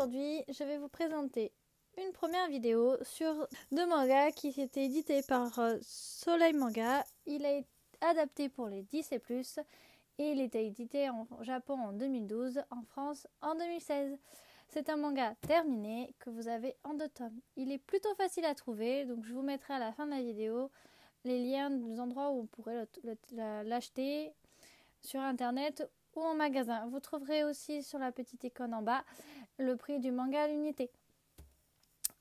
aujourd'hui, je vais vous présenter une première vidéo sur deux mangas qui étaient édités par Soleil Manga. Il a été adapté pour les 10 et plus et il était édité en Japon en 2012, en France en 2016. C'est un manga terminé que vous avez en 2 tomes. Il est plutôt facile à trouver, donc je vous mettrai à la fin de la vidéo les liens des endroits où vous pourrez l'acheter sur internet ou en magasin. Vous trouverez aussi sur la petite icône en bas le prix du manga à l'unité.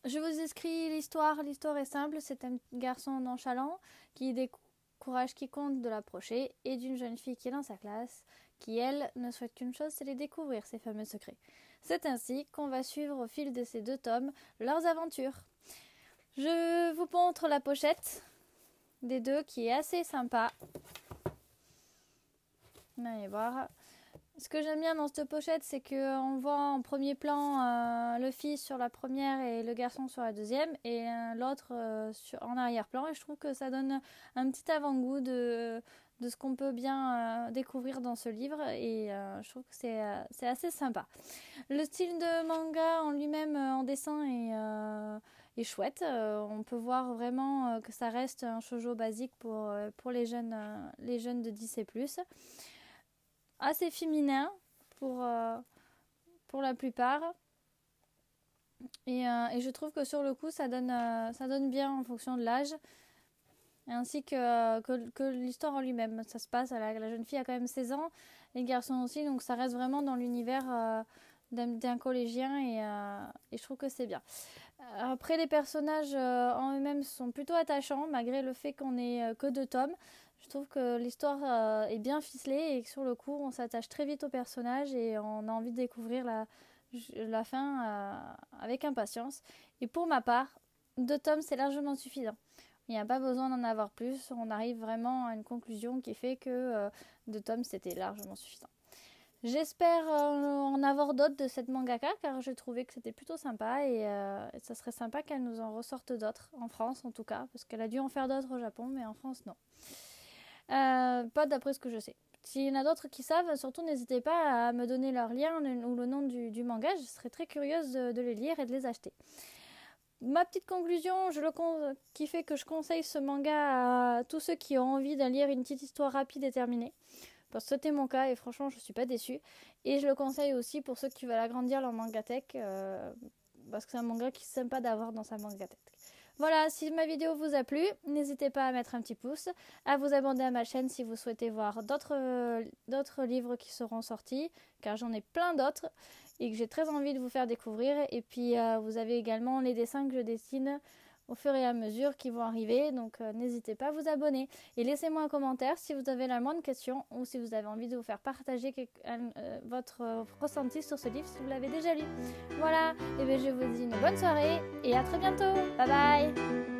Je vous écris l'histoire. L'histoire est simple, c'est un garçon nonchalant qui décourage quiconque de l'approcher et d'une jeune fille qui est dans sa classe qui, elle, ne souhaite qu'une chose, c'est les découvrir, ces fameux secrets. C'est ainsi qu'on va suivre au fil de ces 2 tomes leurs aventures. Je vous montre la pochette des 2 qui est assez sympa. Allez voir. Ce que j'aime bien dans cette pochette, c'est qu'on voit en premier plan le fils sur la première et le garçon sur la deuxième, et l'autre en arrière-plan. Et je trouve que ça donne un petit avant-goût de ce qu'on peut bien découvrir dans ce livre. Et je trouve que c'est assez sympa. Le style de manga en lui-même, en dessin, est chouette. On peut voir vraiment que ça reste un shoujo basique pour les jeunes de 10 et plus. Assez féminin pour la plupart, et je trouve que sur le coup ça donne bien en fonction de l'âge, ainsi que l'histoire en lui-même. Ça se passe, la jeune fille a quand même 16 ans, les garçons aussi, donc ça reste vraiment dans l'univers d'un collégien, et je trouve que c'est bien. Après, les personnages en eux-mêmes sont plutôt attachants malgré le fait qu'on ait que 2 tomes. Je trouve que l'histoire est bien ficelée et que sur le coup on s'attache très vite aux personnages et on a envie de découvrir la fin avec impatience. Et pour ma part, 2 tomes c'est largement suffisant. Il n'y a pas besoin d'en avoir plus. On arrive vraiment à une conclusion qui fait que 2 tomes c'était largement suffisant. J'espère en avoir d'autres de cette mangaka, car je trouvais que c'était plutôt sympa, et ça serait sympa qu'elle nous en ressorte d'autres, en France en tout cas, parce qu'elle a dû en faire d'autres au Japon, mais en France non. Pas d'après ce que je sais. S'il y en a d'autres qui savent, surtout n'hésitez pas à me donner leur lien ou le nom du manga, je serais très curieuse de les lire et de les acheter. Ma petite conclusion, qui fait que je conseille ce manga à tous ceux qui ont envie de lire une petite histoire rapide et terminée. Parce que c'était mon cas et franchement je suis pas déçue. Et je le conseille aussi pour ceux qui veulent agrandir leur mangatech, parce que c'est un manga qui est sympa d'avoir dans sa mangatech. Voilà, si ma vidéo vous a plu, n'hésitez pas à mettre un petit pouce, à vous abonner à ma chaîne si vous souhaitez voir d'autres livres qui seront sortis, car j'en ai plein d'autres et que j'ai très envie de vous faire découvrir. Et puis vous avez également les dessins que je dessine au fur et à mesure qui vont arriver, donc n'hésitez pas à vous abonner et laissez-moi un commentaire si vous avez la moindre question ou si vous avez envie de vous faire partager votre ressenti sur ce livre si vous l'avez déjà lu. Voilà, et bien je vous dis une bonne soirée et à très bientôt. Bye bye.